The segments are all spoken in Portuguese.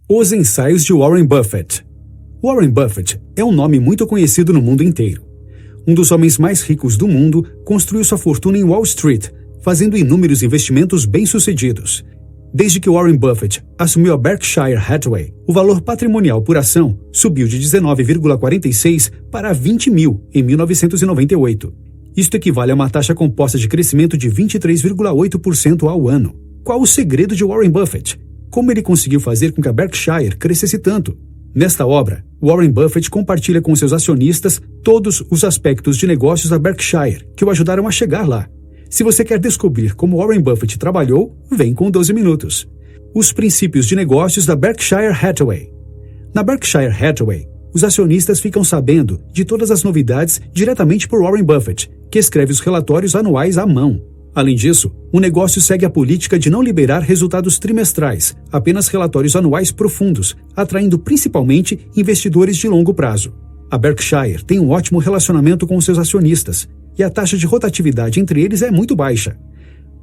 Os ensaios de Warren Buffett. Warren Buffett é um nome muito conhecido no mundo inteiro. Um dos homens mais ricos do mundo, construiu sua fortuna em Wall Street, fazendo inúmeros investimentos bem-sucedidos. Desde que Warren Buffett assumiu a Berkshire Hathaway, o valor patrimonial por ação subiu de 19,46 para 20 mil em 1998. Isto equivale a uma taxa composta de crescimento de 23,8% ao ano. Qual o segredo de Warren Buffett? Como ele conseguiu fazer com que a Berkshire crescesse tanto? Nesta obra, Warren Buffett compartilha com seus acionistas todos os aspectos de negócios da Berkshire que o ajudaram a chegar lá. Se você quer descobrir como Warren Buffett trabalhou, vem com 12 minutos. Os princípios de negócios da Berkshire Hathaway. Na Berkshire Hathaway, os acionistas ficam sabendo de todas as novidades diretamente por Warren Buffett, que escreve os relatórios anuais à mão. Além disso, o negócio segue a política de não liberar resultados trimestrais, apenas relatórios anuais profundos, atraindo principalmente investidores de longo prazo. A Berkshire tem um ótimo relacionamento com seus acionistas, e a taxa de rotatividade entre eles é muito baixa.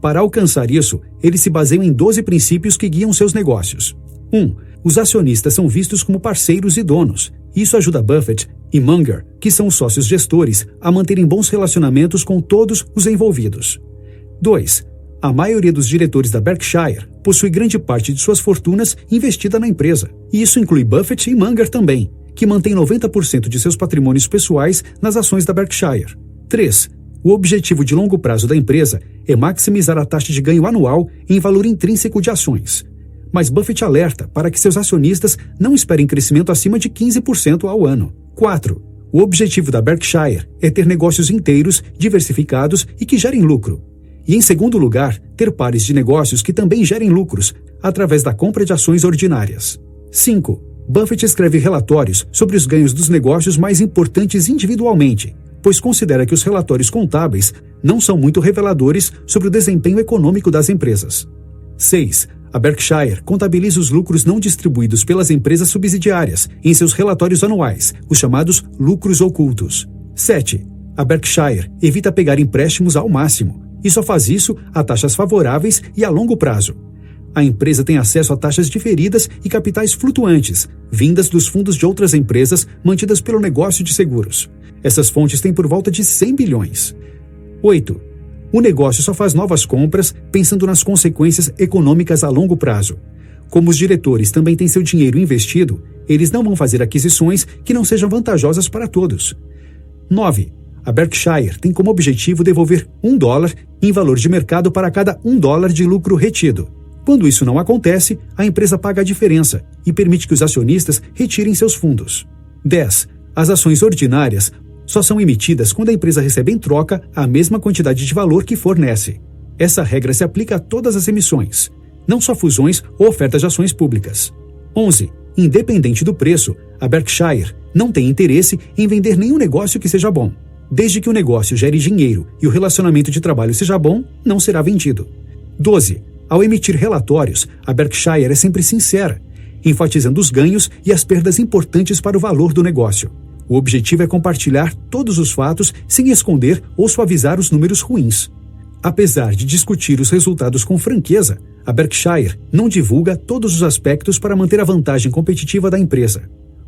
Para alcançar isso, eles se baseiam em 12 princípios que guiam seus negócios. 1. Os acionistas são vistos como parceiros e donos. Isso ajuda Buffett e Munger, que são os sócios gestores, a manterem bons relacionamentos com todos os envolvidos. 2. A maioria dos diretores da Berkshire possui grande parte de suas fortunas investida na empresa. E isso inclui Buffett e Munger também, que mantém 90% de seus patrimônios pessoais nas ações da Berkshire. 3. O objetivo de longo prazo da empresa é maximizar a taxa de ganho anual em valor intrínseco de ações. Mas Buffett alerta para que seus acionistas não esperem crescimento acima de 15% ao ano. 4. O objetivo da Berkshire é ter negócios inteiros, diversificados e que gerem lucro. E, em segundo lugar, ter pares de negócios que também gerem lucros, através da compra de ações ordinárias. 5. Buffett escreve relatórios sobre os ganhos dos negócios mais importantes individualmente, pois considera que os relatórios contábeis não são muito reveladores sobre o desempenho econômico das empresas. 6. A Berkshire contabiliza os lucros não distribuídos pelas empresas subsidiárias em seus relatórios anuais, os chamados lucros ocultos. 7. A Berkshire evita pegar empréstimos ao máximo, e só faz isso a taxas favoráveis e a longo prazo. A empresa tem acesso a taxas diferidas e capitais flutuantes, vindas dos fundos de outras empresas mantidas pelo negócio de seguros. Essas fontes têm por volta de 100 bilhões. 8. O negócio só faz novas compras pensando nas consequências econômicas a longo prazo. Como os diretores também têm seu dinheiro investido, eles não vão fazer aquisições que não sejam vantajosas para todos. 9. A Berkshire tem como objetivo devolver $1 em valor de mercado para cada $1 de lucro retido. Quando isso não acontece, a empresa paga a diferença e permite que os acionistas retirem seus fundos. 10. As ações ordinárias só são emitidas quando a empresa recebe em troca a mesma quantidade de valor que fornece. Essa regra se aplica a todas as emissões, não só fusões ou ofertas de ações públicas. 11. Independente do preço, a Berkshire não tem interesse em vender nenhum negócio que seja bom. Desde que o negócio gere dinheiro e o relacionamento de trabalho seja bom, não será vendido. 12. Ao emitir relatórios, a Berkshire é sempre sincera, enfatizando os ganhos e as perdas importantes para o valor do negócio. O objetivo é compartilhar todos os fatos sem esconder ou suavizar os números ruins. Apesar de discutir os resultados com franqueza, a Berkshire não divulga todos os aspectos para manter a vantagem competitiva da empresa.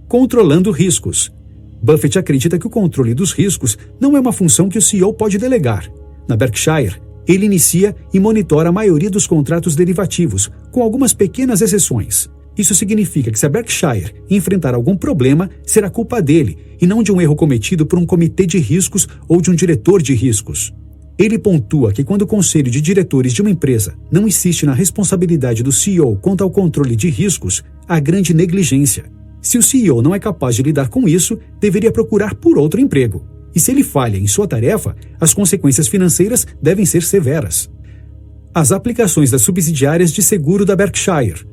Controlando riscos. Buffett acredita que o controle dos riscos não é uma função que o CEO pode delegar. Na Berkshire, ele inicia e monitora a maioria dos contratos derivativos, com algumas pequenas exceções. Isso significa que se a Berkshire enfrentar algum problema, será culpa dele, e não de um erro cometido por um comitê de riscos ou de um diretor de riscos. Ele pontua que quando o conselho de diretores de uma empresa não insiste na responsabilidade do CEO quanto ao controle de riscos, há grande negligência. Se o CEO não é capaz de lidar com isso, deveria procurar por outro emprego. E se ele falha em sua tarefa, as consequências financeiras devem ser severas. As aplicações das subsidiárias de seguro da Berkshire.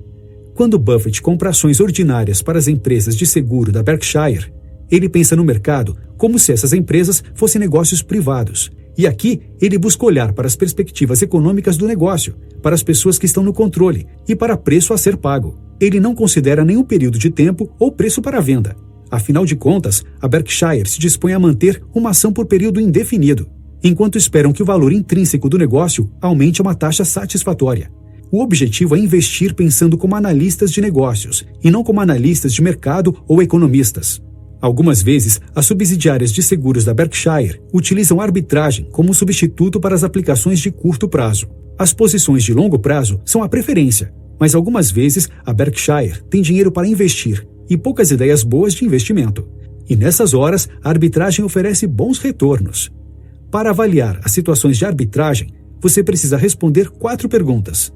Quando Buffett compra ações ordinárias para as empresas de seguro da Berkshire, ele pensa no mercado como se essas empresas fossem negócios privados. E aqui ele busca olhar para as perspectivas econômicas do negócio, para as pessoas que estão no controle e para preço a ser pago. Ele não considera nenhum período de tempo ou preço para a venda. Afinal de contas, a Berkshire se dispõe a manter uma ação por período indefinido, enquanto esperam que o valor intrínseco do negócio aumente a uma taxa satisfatória. O objetivo é investir pensando como analistas de negócios, e não como analistas de mercado ou economistas. Algumas vezes, as subsidiárias de seguros da Berkshire utilizam arbitragem como substituto para as aplicações de curto prazo. As posições de longo prazo são a preferência, mas algumas vezes a Berkshire tem dinheiro para investir e poucas ideias boas de investimento. E nessas horas, a arbitragem oferece bons retornos. Para avaliar as situações de arbitragem, você precisa responder 4 perguntas.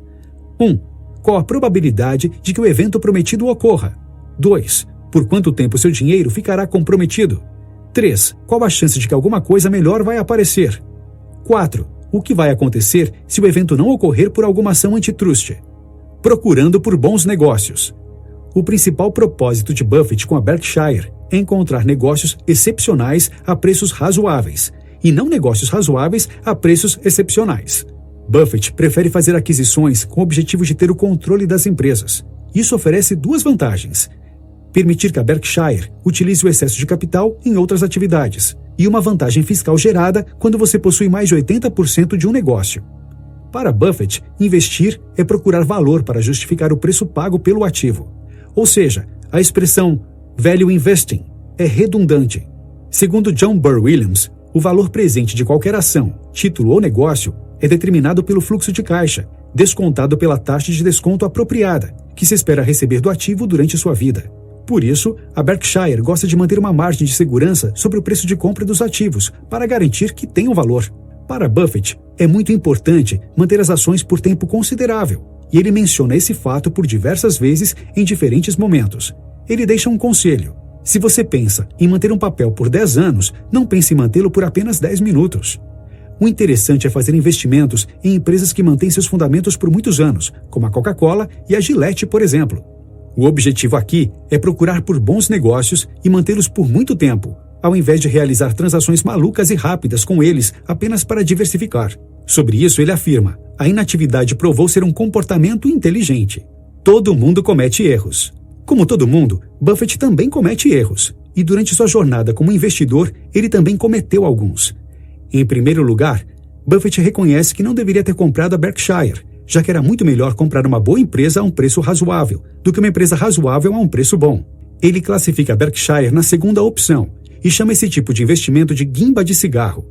1. Qual a probabilidade de que o evento prometido ocorra? 2. Por quanto tempo seu dinheiro ficará comprometido? 3. Qual a chance de que alguma coisa melhor vai aparecer? 4. O que vai acontecer se o evento não ocorrer por alguma ação antitrust? Procurando por bons negócios. O principal propósito de Buffett com a Berkshire é encontrar negócios excepcionais a preços razoáveis, e não negócios razoáveis a preços excepcionais. Buffett prefere fazer aquisições com o objetivo de ter o controle das empresas. Isso oferece 2 vantagens: permitir que a Berkshire utilize o excesso de capital em outras atividades, e uma vantagem fiscal gerada quando você possui mais de 80% de um negócio. Para Buffett, investir é procurar valor para justificar o preço pago pelo ativo. Ou seja, a expressão value investing é redundante. Segundo John Burr Williams, o valor presente de qualquer ação, título ou negócio é determinado pelo fluxo de caixa, descontado pela taxa de desconto apropriada, que se espera receber do ativo durante sua vida. Por isso, a Berkshire gosta de manter uma margem de segurança sobre o preço de compra dos ativos, para garantir que tenham valor. Para Buffett, é muito importante manter as ações por tempo considerável, e ele menciona esse fato por diversas vezes em diferentes momentos. Ele deixa um conselho: se você pensa em manter um papel por 10 anos, não pense em mantê-lo por apenas 10 minutos. O interessante é fazer investimentos em empresas que mantêm seus fundamentos por muitos anos, como a Coca-Cola e a Gillette, por exemplo. O objetivo aqui é procurar por bons negócios e mantê-los por muito tempo, ao invés de realizar transações malucas e rápidas com eles apenas para diversificar. Sobre isso, ele afirma: a inatividade provou ser um comportamento inteligente. Todo mundo comete erros. Como todo mundo, Buffett também comete erros, e durante sua jornada como investidor, ele também cometeu alguns. Em primeiro lugar, Buffett reconhece que não deveria ter comprado a Berkshire, já que era muito melhor comprar uma boa empresa a um preço razoável, do que uma empresa razoável a um preço bom. Ele classifica a Berkshire na segunda opção, e chama esse tipo de investimento de guimba de cigarro.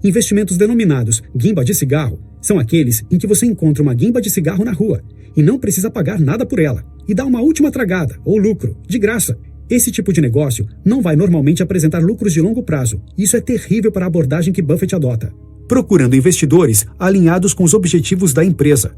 Investimentos denominados guimba de cigarro são aqueles em que você encontra uma guimba de cigarro na rua e não precisa pagar nada por ela, e dá uma última tragada, ou lucro, de graça. Esse tipo de negócio não vai normalmente apresentar lucros de longo prazo. Isso é terrível para a abordagem que Buffett adota, procurando investidores alinhados com os objetivos da empresa.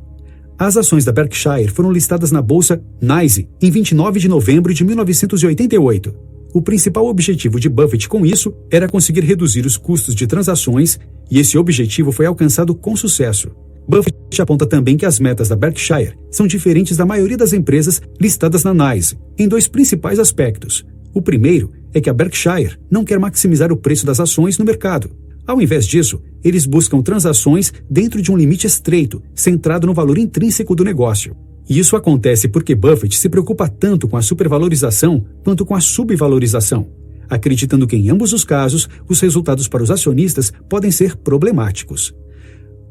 As ações da Berkshire foram listadas na bolsa NYSE em 29 de novembro de 1988. O principal objetivo de Buffett com isso era conseguir reduzir os custos de transações, e esse objetivo foi alcançado com sucesso. Buffett aponta também que as metas da Berkshire são diferentes da maioria das empresas listadas na NYSE, em 2 principais aspectos. O primeiro é que a Berkshire não quer maximizar o preço das ações no mercado. Ao invés disso, eles buscam transações dentro de um limite estreito, centrado no valor intrínseco do negócio. E isso acontece porque Buffett se preocupa tanto com a supervalorização quanto com a subvalorização, acreditando que em ambos os casos, os resultados para os acionistas podem ser problemáticos.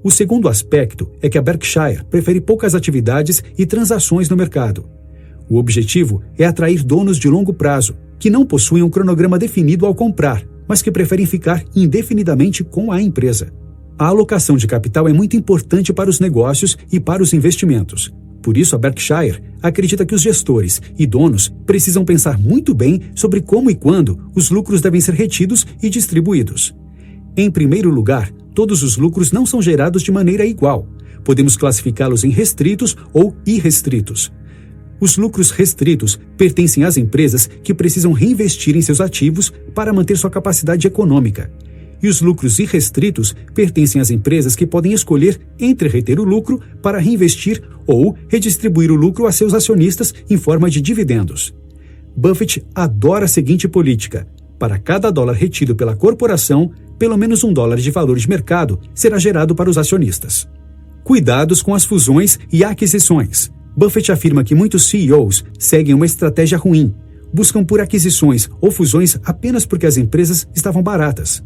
O segundo aspecto é que a Berkshire prefere poucas atividades e transações no mercado. O objetivo é atrair donos de longo prazo, que não possuem um cronograma definido ao comprar, mas que preferem ficar indefinidamente com a empresa. A alocação de capital é muito importante para os negócios e para os investimentos. Por isso, a Berkshire acredita que os gestores e donos precisam pensar muito bem sobre como e quando os lucros devem ser retidos e distribuídos. Em primeiro lugar, todos os lucros não são gerados de maneira igual. Podemos classificá-los em restritos ou irrestritos. Os lucros restritos pertencem às empresas que precisam reinvestir em seus ativos para manter sua capacidade econômica. E os lucros irrestritos pertencem às empresas que podem escolher entre reter o lucro para reinvestir ou redistribuir o lucro a seus acionistas em forma de dividendos. Buffett adora a seguinte política: para cada dólar retido pela corporação, pelo menos $1 de valor de mercado será gerado para os acionistas. Cuidados com as fusões e aquisições. Buffett afirma que muitos CEOs seguem uma estratégia ruim, buscam por aquisições ou fusões apenas porque as empresas estavam baratas.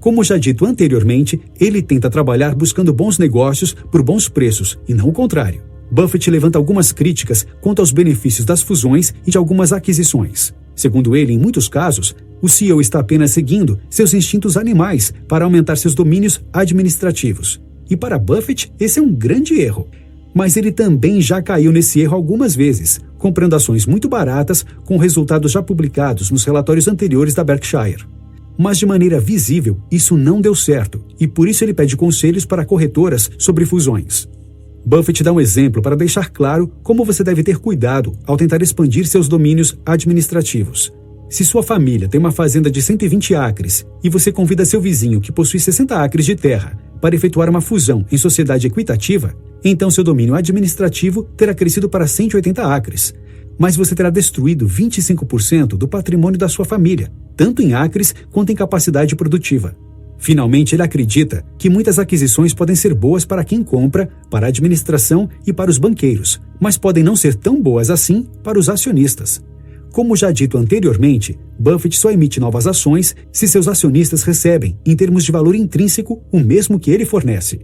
Como já dito anteriormente, ele tenta trabalhar buscando bons negócios por bons preços, e não o contrário. Buffett levanta algumas críticas quanto aos benefícios das fusões e de algumas aquisições. Segundo ele, em muitos casos, o CEO está apenas seguindo seus instintos animais para aumentar seus domínios administrativos. E para Buffett, esse é um grande erro. Mas ele também já caiu nesse erro algumas vezes, comprando ações muito baratas com resultados já publicados nos relatórios anteriores da Berkshire. Mas de maneira visível, isso não deu certo, e por isso ele pede conselhos para corretoras sobre fusões. Buffett dá um exemplo para deixar claro como você deve ter cuidado ao tentar expandir seus domínios administrativos. Se sua família tem uma fazenda de 120 acres e você convida seu vizinho que possui 60 acres de terra para efetuar uma fusão em sociedade equitativa, então seu domínio administrativo terá crescido para 180 acres. Mas você terá destruído 25% do patrimônio da sua família, tanto em acres quanto em capacidade produtiva. Finalmente, ele acredita que muitas aquisições podem ser boas para quem compra, para a administração e para os banqueiros, mas podem não ser tão boas assim para os acionistas. Como já dito anteriormente, Buffett só emite novas ações se seus acionistas recebem, em termos de valor intrínseco, o mesmo que ele fornece.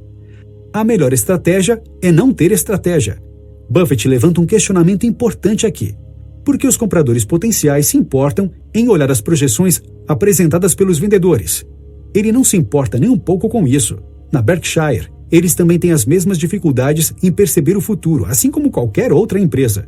A melhor estratégia é não ter estratégia. Buffett levanta um questionamento importante aqui. Por que os compradores potenciais se importam em olhar as projeções apresentadas pelos vendedores? Ele não se importa nem um pouco com isso. Na Berkshire, eles também têm as mesmas dificuldades em perceber o futuro, assim como qualquer outra empresa.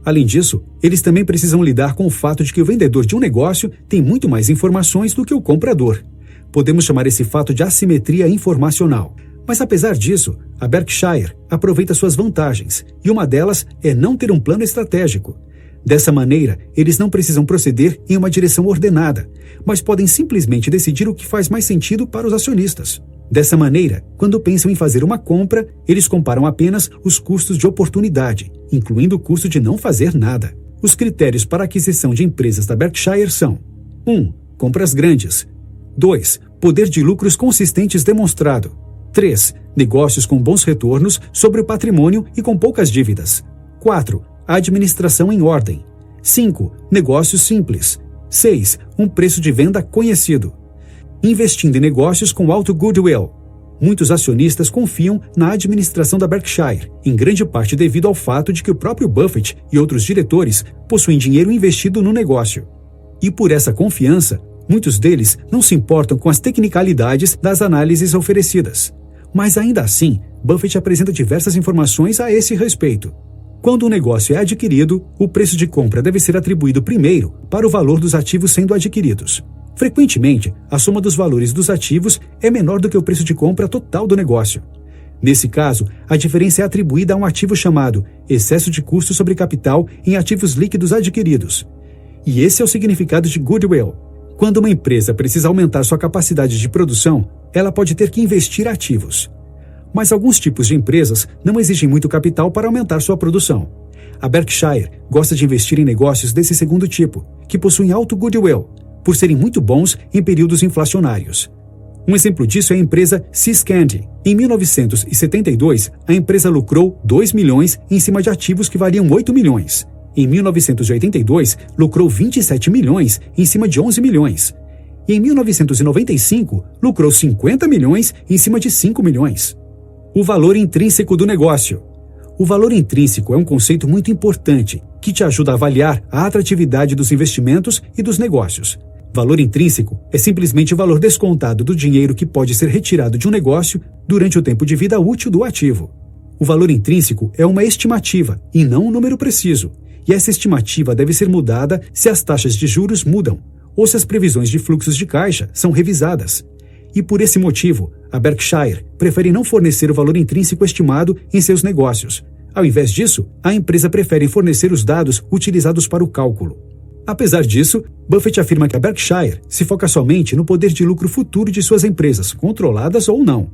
Além disso, eles também precisam lidar com o fato de que o vendedor de um negócio tem muito mais informações do que o comprador. Podemos chamar esse fato de assimetria informacional. Mas apesar disso, a Berkshire aproveita suas vantagens, e uma delas é não ter um plano estratégico. Dessa maneira, eles não precisam proceder em uma direção ordenada, mas podem simplesmente decidir o que faz mais sentido para os acionistas. Dessa maneira, quando pensam em fazer uma compra, eles comparam apenas os custos de oportunidade, incluindo o custo de não fazer nada. Os critérios para a aquisição de empresas da Berkshire são: 1. Compras grandes. 2. Poder de lucros consistentes demonstrado. 3. Negócios com bons retornos sobre o patrimônio e com poucas dívidas. 4. Administração em ordem. 5. Negócios simples. 6. Um preço de venda conhecido. Investindo em negócios com alto goodwill. Muitos acionistas confiam na administração da Berkshire, em grande parte devido ao fato de que o próprio Buffett e outros diretores possuem dinheiro investido no negócio. E por essa confiança, muitos deles não se importam com as tecnicalidades das análises oferecidas. Mas ainda assim, Buffett apresenta diversas informações a esse respeito. Quando um negócio é adquirido, o preço de compra deve ser atribuído primeiro para o valor dos ativos sendo adquiridos. Frequentemente, a soma dos valores dos ativos é menor do que o preço de compra total do negócio. Nesse caso, a diferença é atribuída a um ativo chamado excesso de custo sobre capital em ativos líquidos adquiridos. E esse é o significado de goodwill. Quando uma empresa precisa aumentar sua capacidade de produção, ela pode ter que investir ativos. Mas alguns tipos de empresas não exigem muito capital para aumentar sua produção. A Berkshire gosta de investir em negócios desse segundo tipo, que possuem alto goodwill, por serem muito bons em períodos inflacionários. Um exemplo disso é a empresa See's Candy. Em 1972, a empresa lucrou 2 milhões em cima de ativos que valiam 8 milhões. Em 1982, lucrou 27 milhões em cima de 11 milhões. E em 1995, lucrou 50 milhões em cima de 5 milhões. O valor intrínseco do negócio. O valor intrínseco é um conceito muito importante que te ajuda a avaliar a atratividade dos investimentos e dos negócios. Valor intrínseco é simplesmente o valor descontado do dinheiro que pode ser retirado de um negócio durante o tempo de vida útil do ativo. O valor intrínseco é uma estimativa e não um número preciso, e essa estimativa deve ser mudada se as taxas de juros mudam ou se as previsões de fluxos de caixa são revisadas. E por esse motivo, a Berkshire prefere não fornecer o valor intrínseco estimado em seus negócios. Ao invés disso, a empresa prefere fornecer os dados utilizados para o cálculo. Apesar disso, Buffett afirma que a Berkshire se foca somente no poder de lucro futuro de suas empresas, controladas ou não.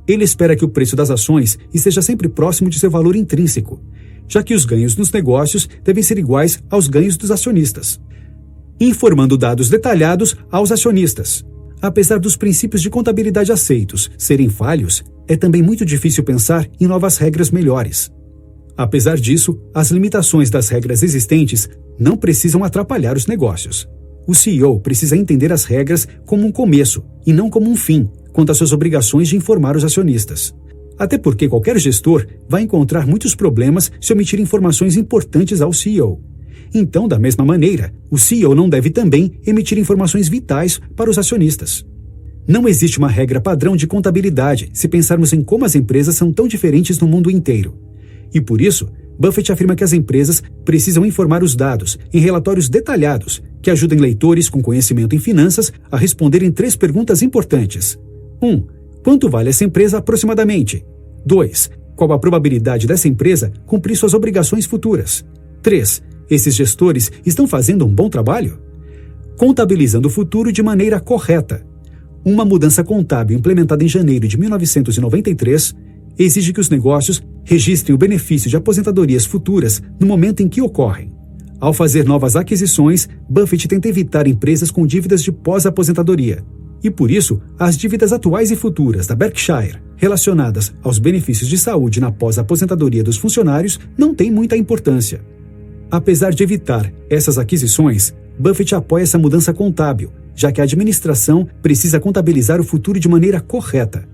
Ele espera que o preço das ações esteja sempre próximo de seu valor intrínseco, já que os ganhos nos negócios devem ser iguais aos ganhos dos acionistas, informando dados detalhados aos acionistas. Apesar dos princípios de contabilidade aceitos serem falhos, é também muito difícil pensar em novas regras melhores. Apesar disso, as limitações das regras existentes não precisam atrapalhar os negócios. o CEO precisa entender as regras como um começo e não como um fim, quanto às suas obrigações de informar os acionistas. Até porque qualquer gestor vai encontrar muitos problemas se omitir informações importantes ao CEO. Então, da mesma maneira, o CEO não deve também emitir informações vitais para os acionistas. Não existe uma regra padrão de contabilidade se pensarmos em como as empresas são tão diferentes no mundo inteiro. E por isso, Buffett afirma que as empresas precisam informar os dados em relatórios detalhados que ajudem leitores com conhecimento em finanças a responderem 3 perguntas importantes. 1. Quanto vale essa empresa aproximadamente? 2. Qual a probabilidade dessa empresa cumprir suas obrigações futuras? 3. Esses gestores estão fazendo um bom trabalho? Contabilizando o futuro de maneira correta. Uma mudança contábil implementada em janeiro de 1993 exige que os negócios registrem o benefício de aposentadorias futuras no momento em que ocorrem. Ao fazer novas aquisições, Buffett tenta evitar empresas com dívidas de pós-aposentadoria. E por isso, as dívidas atuais e futuras da Berkshire, relacionadas aos benefícios de saúde na pós-aposentadoria dos funcionários, não têm muita importância. Apesar de evitar essas aquisições, Buffett apoia essa mudança contábil, já que a administração precisa contabilizar o futuro de maneira correta.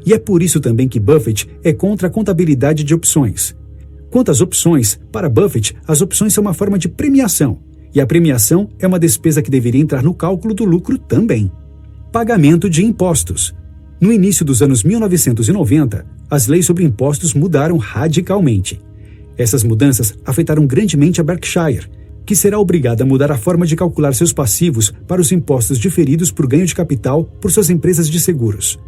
E é por isso também que Buffett é contra a contabilidade de opções. Quanto às opções, para Buffett, as opções são uma forma de premiação, e a premiação é uma despesa que deveria entrar no cálculo do lucro também. Pagamento de impostos. No início dos anos 1990, as leis sobre impostos mudaram radicalmente. Essas mudanças afetaram grandemente a Berkshire, que será obrigada a mudar a forma de calcular seus passivos para os impostos diferidos por ganho de capital por suas empresas de seguros.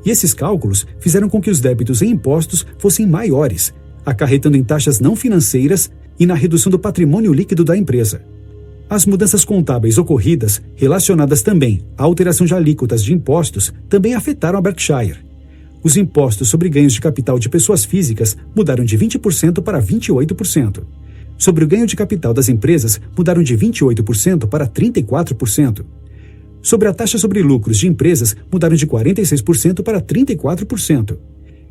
E esses cálculos fizeram com que os débitos em impostos fossem maiores, acarretando em taxas não financeiras e na redução do patrimônio líquido da empresa. As mudanças contábeis ocorridas, relacionadas também à alteração de alíquotas de impostos, também afetaram a Berkshire. Os impostos sobre ganhos de capital de pessoas físicas mudaram de 20% para 28%. Sobre o ganho de capital das empresas, mudaram de 28% para 34%. Sobre a taxa sobre lucros de empresas, mudaram de 46% para 34%.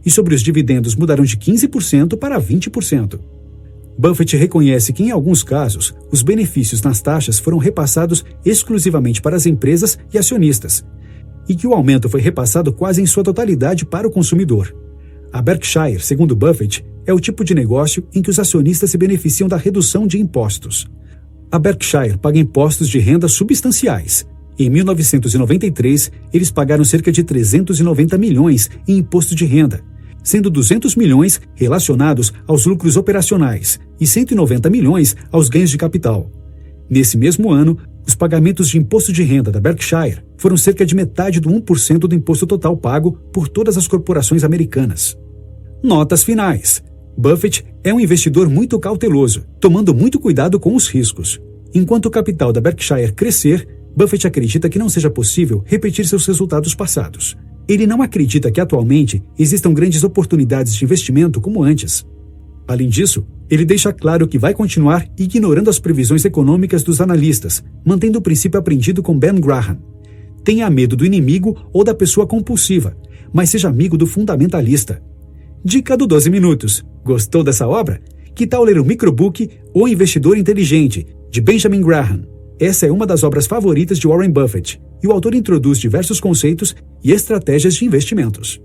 E sobre os dividendos, mudaram de 15% para 20%. Buffett reconhece que, em alguns casos, os benefícios nas taxas foram repassados exclusivamente para as empresas e acionistas, e que o aumento foi repassado quase em sua totalidade para o consumidor. A Berkshire, segundo Buffett, é o tipo de negócio em que os acionistas se beneficiam da redução de impostos. A Berkshire paga impostos de renda substanciais. Em 1993, eles pagaram cerca de 390 milhões em imposto de renda, sendo 200 milhões relacionados aos lucros operacionais e 190 milhões aos ganhos de capital. Nesse mesmo ano, os pagamentos de imposto de renda da Berkshire foram cerca de metade do 1% do imposto total pago por todas as corporações americanas. Notas finais. Buffett é um investidor muito cauteloso, tomando muito cuidado com os riscos. Enquanto o capital da Berkshire crescer, Buffett acredita que não seja possível repetir seus resultados passados. Ele não acredita que atualmente existam grandes oportunidades de investimento como antes. Além disso, ele deixa claro que vai continuar ignorando as previsões econômicas dos analistas, mantendo o princípio aprendido com Ben Graham. Tenha medo do inimigo ou da pessoa compulsiva, mas seja amigo do fundamentalista. Dica do 12 Minutos. Gostou dessa obra? Que tal ler o Microbook O Investidor Inteligente, de Benjamin Graham? Essa é uma das obras favoritas de Warren Buffett, e o autor introduz diversos conceitos e estratégias de investimentos.